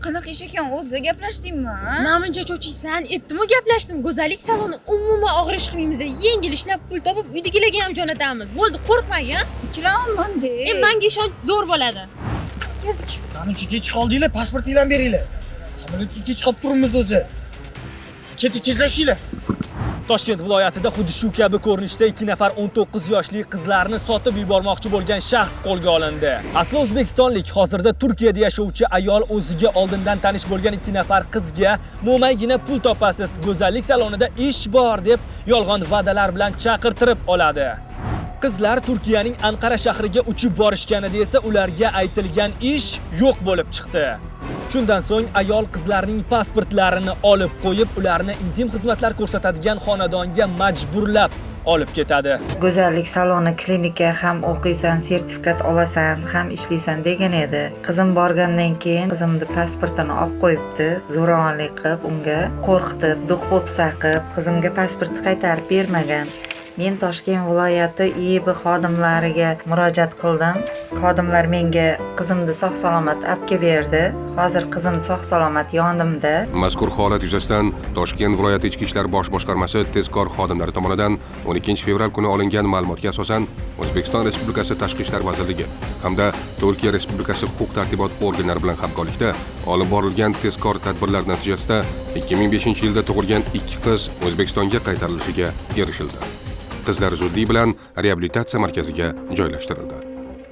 Qanaqa ish ekan o'zi gaplashdingmi? Namuncha cho'chiysan, aytdim-ku gaplashdim. Go'zallik saloni umuman og'ir ish qilmaymiz. Yengil ishlab pul topib uydagilarga ham jo'natamiz. Bo'ldi, qo'rqmang, ha? Ikkilanman de. Menga ishonch zo'r bo'ladi. Manimcha kech qoldinglar, pasportinglarni beringlar. Samolyotga kech qolib turibmiz o'zi. Ketib tezlashinglar. Toshkent viloyatida xuddi shu kabi ko'rinishda 2 nafar 19 yoshli qizlarni sotib yubormoqchi bo'lgan shaxs qo'lga olindi. Asli o'zbekistonlik, hozirda Turkiyada yashovchi ayol o'ziga oldindan tanish bo'lgan 2 nafar qizga mo'maygina pul topasiz, go'zallik salonida ish bor deb yolg'on va'dalar bilan chaqirtirib oladi. Qizlar Turkiyaning Anqara shahriga uchib borishganida esa ularga aytilgan ish yo'q bo'lib chiqdi. Shundan so'ng ayol qizlarning pasportlarini olib qo'yib, ularni intim xizmatlar ko'rsatadigan xonadonga majburlab olib ketadi. Go'zallik saloni klinika ham o'qiysan, sertifikat olasan, ham ishlaysan degan edi. Qizim borgandan keyin qizimni pasportini olib qo'yibdi, zo'ravonlik qilib, unga qo'rqitib, do'q-po'pisa qilib, qizimga pasportni qaytarib bermagan. Men Toshkent viloyati IIB xodimlariga murojaat qildim. Xodimlar menga qizimni sog'-salomat olib kelib berdi. Hozir qizim sog'-salomat yonimda. Mazkur holat yuzasidan Toshkent viloyati Ichki ishlar bosh boshqarmasi tezkor xodimlari tomonidan 12 fevral kuni olingan ma'lumotga asosan O'zbekiston Respublikasi Tashqi ishlar vazirligi hamda Turkiya Respublikasi huquq-tartibot organlari bilan hamkorlikda olib borilgan tezkor tadbirlar natijasida 2005-yilda tug'ilgan 2 qiz O'zbekistonga qaytarilishiga erishildi. Qizlar zudlik bilan reabilitatsiya markaziga joylashtirildi.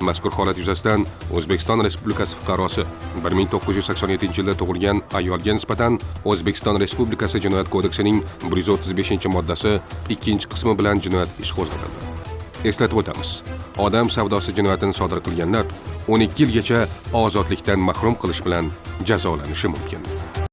Mazkur holat yuzasidan O'zbekiston Respublikasi fuqarosi 1987-yilda tug'ilgan ayolga nisbatan O'zbekiston Respublikasi Jinoyat kodeksining 135-moddasi 2-qismi bilan jinoyat ishi qo'zg'atildi. Eslatib o'tamiz, odam savdosi jinoyatini sodir qilganlar 12 yilgacha ozodlikdan mahrum qilish bilan jazolanishi mumkin.